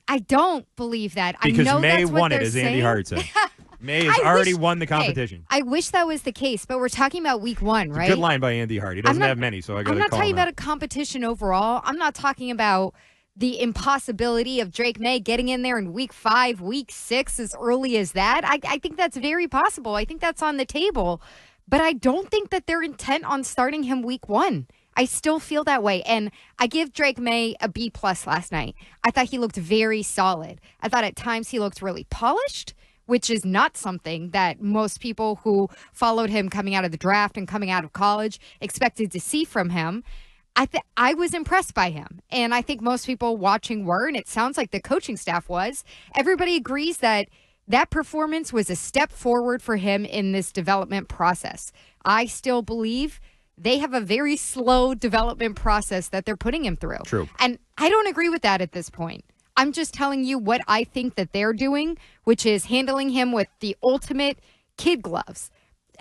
I don't believe that. Because I know May that's what won it, they're as saying. Andy Hart said. May has already won the competition. Hey, I wish that was the case, but we're talking about week one, right? Good line by Andy Hart. He doesn't have many, so I got to call him out. I'm not talking about a competition overall. I'm not talking about the impossibility of Drake Maye getting in there in week 5, week 6, as early as that. I think that's very possible. I think that's on the table. But I don't think that they're intent on starting him week 1. I still feel that way. And I give Drake Maye a B+ last night. I thought he looked very solid. I thought at times he looked really polished, which is not something that most people who followed him coming out of the draft and coming out of college expected to see from him. I was impressed by him. And I think most people watching were, and it sounds like the coaching staff was. Everybody agrees that performance was a step forward for him in this development process. I still believe they have a very slow development process that they're putting him through. True. And I don't agree with that at this point. I'm just telling you what I think that they're doing, which is handling him with the ultimate kid gloves.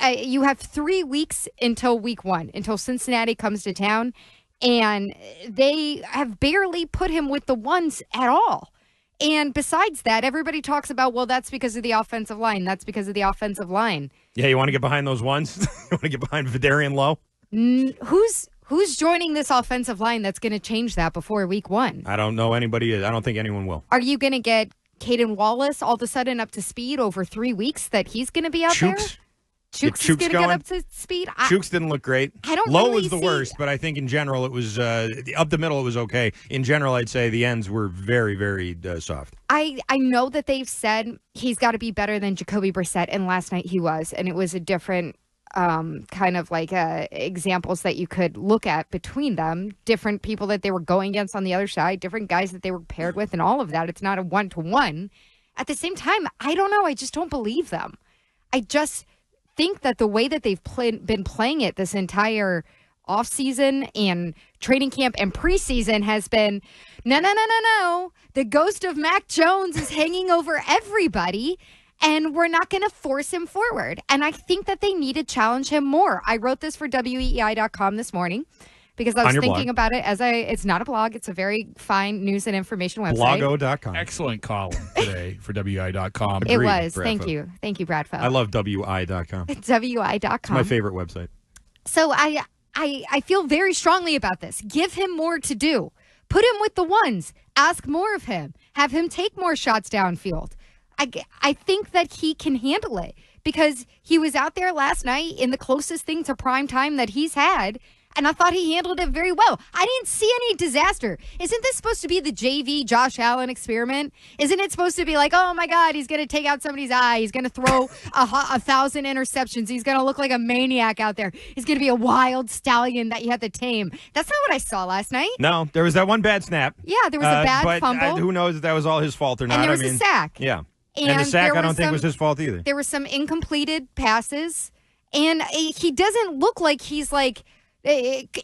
You have 3 weeks until week 1, until Cincinnati comes to town, and they have barely put him with the ones at all. And besides that, everybody talks about, well, that's because of the offensive line. That's because of the offensive line. Yeah, you want to get behind those ones? You want to get behind Vidarian Lowe? Who's joining this offensive line that's going to change that before week 1? I don't know anybody. I don't think anyone will. Are you going to get Caden Wallace all of a sudden up to speed over 3 weeks that he's going to be out there? Chooks is going to get up to speed. Chooks didn't look great. I don't Lowe really was the worst, but I think in general it was up the middle. It was okay. In general, I'd say the ends were very, very soft. I know that they've said he's got to be better than Jacoby Brissett, and last night he was, and it was a different kind of like examples that you could look at between them, different people that they were going against on the other side, different guys that they were paired with, and all of that. It's not a 1-to-1. At the same time, I don't know. I just don't believe them. I just think that the way that they've been playing it this entire offseason and training camp and preseason has been, no. The ghost of Mac Jones is hanging over everybody, and we're not going to force him forward. And I think that they need to challenge him more. I wrote this for weei.com this morning because I was thinking about it it's not a blog. It's a very fine news and information website. Blogo.com. Excellent column today for weei.com. It was. Thank you. Thank you, Bradfeld. I love wei.com. It's weei.com. It's my favorite website. So I feel very strongly about this. Give him more to do. Put him with the ones. Ask more of him. Have him take more shots downfield. I think that he can handle it because he was out there last night in the closest thing to prime time that he's had, and I thought he handled it very well. I didn't see any disaster. Isn't this supposed to be the JV Josh Allen experiment? Isn't it supposed to be like, oh, my God, he's going to take out somebody's eye. He's going to throw 1,000 interceptions. He's going to look like a maniac out there. He's going to be a wild stallion that you have to tame. That's not what I saw last night. No, there was that one bad snap. Yeah, there was a bad fumble. Who knows if that was all his fault or not. And there was a sack. Yeah. And the sack, I don't think was his fault either. There were some incompleted passes, and he doesn't look like he's like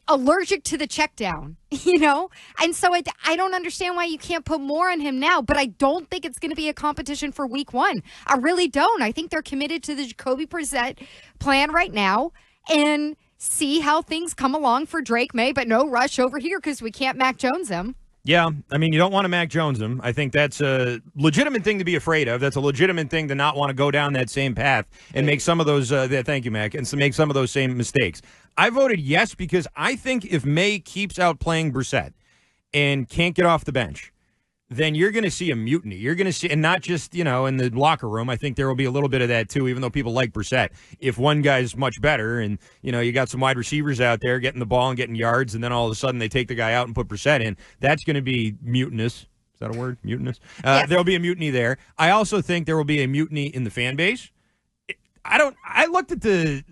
allergic to the check down, you know? And so I don't understand why you can't put more on him now, but I don't think it's going to be a competition for week 1. I really don't. I think they're committed to the Jacoby Brissett plan right now and see how things come along for Drake Maye, but no rush over here because we can't Mac Jones him. Yeah, I mean, you don't want to Mac Jones him. I think that's a legitimate thing to be afraid of. That's a legitimate thing to not want to go down that same path and make some of those, thank you, Mac, and to make some of those same mistakes. I voted yes because I think if Maye keeps outplaying Brissett and can't get off the bench, then you're going to see a mutiny. You're going to see, and not just, in the locker room. I think there will be a little bit of that, too, even though people like Brissett. If one guy's much better and, you got some wide receivers out there getting the ball and getting yards, and then all of a sudden they take the guy out and put Brissett in, that's going to be mutinous. Is that a word? Mutinous? Yes. There'll be a mutiny there. I also think there will be a mutiny in the fan base. I looked at the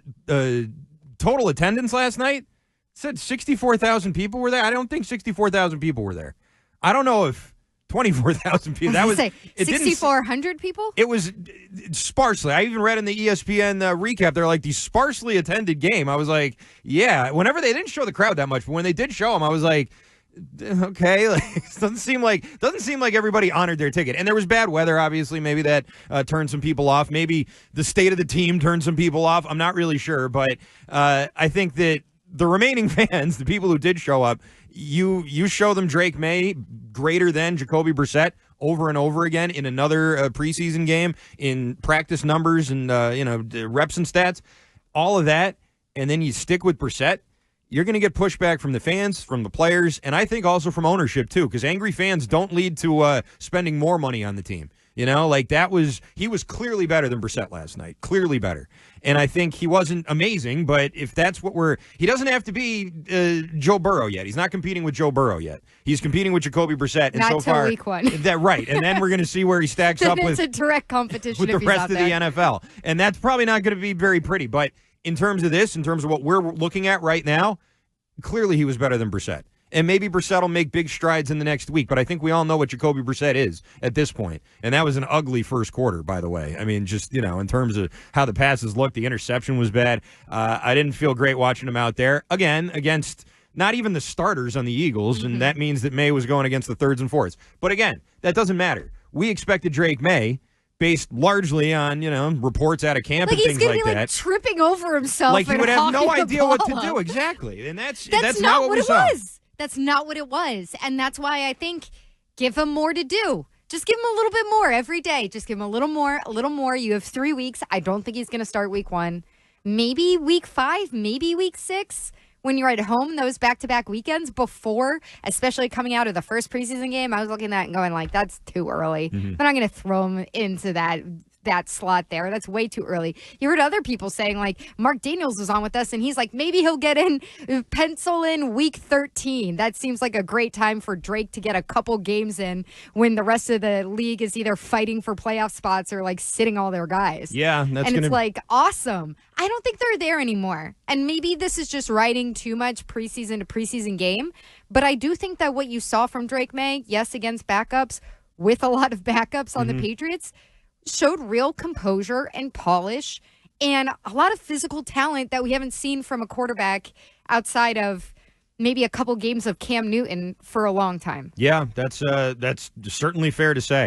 total attendance last night. It said 64,000 people were there. I don't think 64,000 people were there. I don't know if 24,000 people. That was 6,400 people? It was sparsely. I even read in the ESPN recap, they're like the sparsely attended game. I was like, yeah. Whenever they didn't show the crowd that much, but when they did show them, I was like, okay. Doesn't seem like everybody honored their ticket. And there was bad weather, obviously. Maybe that turned some people off. Maybe the state of the team turned some people off. I'm not really sure, but I think that the remaining fans, the people who did show up, You show them Drake Maye greater than Jacoby Brissett over and over again in another preseason game, in practice numbers and reps and stats, all of that, and then you stick with Brissett, you're going to get pushback from the fans, from the players, and I think also from ownership too, because angry fans don't lead to spending more money on the team. He was clearly better than Brissett last night, clearly better. And I think he wasn't amazing, but if that's what he doesn't have to be Joe Burrow yet. He's not competing with Joe Burrow yet. He's competing with Jacoby Brissett. And not so far, week one. Right. And then we're going to see where he stacks up with it's a direct competition with the rest of the NFL. And that's probably not going to be very pretty. But in terms of what we're looking at right now, clearly he was better than Brissett. And maybe Brissett will make big strides in the next week, but I think we all know what Jacoby Brissett is at this point. And that was an ugly first quarter, by the way. I mean, just, in terms of how the passes looked, the interception was bad. I didn't feel great watching him out there. Again, against not even the starters on the Eagles, and that means that Maye was going against the thirds and fourths. But again, that doesn't matter. We expected Drake Maye, based largely on, reports out of camp and things like that. He's going to be tripping over himself. Like he would have no idea what to do. Exactly. And that's not what we saw. That's not what it was. And that's why I think give him more to do. Just give him a little bit more every day. Just give him a little more, a little more. You have 3 weeks. I don't think he's going to start week 1. Maybe week 5, maybe week 6. When you're at home, those back-to-back weekends before, especially coming out of the first preseason game, I was looking at that and going that's too early. I'm not going to throw him into that slot there. That's way too early. You heard other people saying, Mark Daniels was on with us, and he's like, maybe he'll get in, pencil in week 13. That seems like a great time for Drake to get a couple games in when the rest of the league is either fighting for playoff spots or sitting all their guys. Yeah, it's awesome. I don't think they're there anymore. And maybe this is just writing too much preseason to preseason game, but I do think that what you saw from Drake Maye, yes, against backups, with a lot of backups on the Patriots, showed real composure and polish and a lot of physical talent that we haven't seen from a quarterback outside of maybe a couple games of Cam Newton for a long time. Yeah, that's certainly fair to say.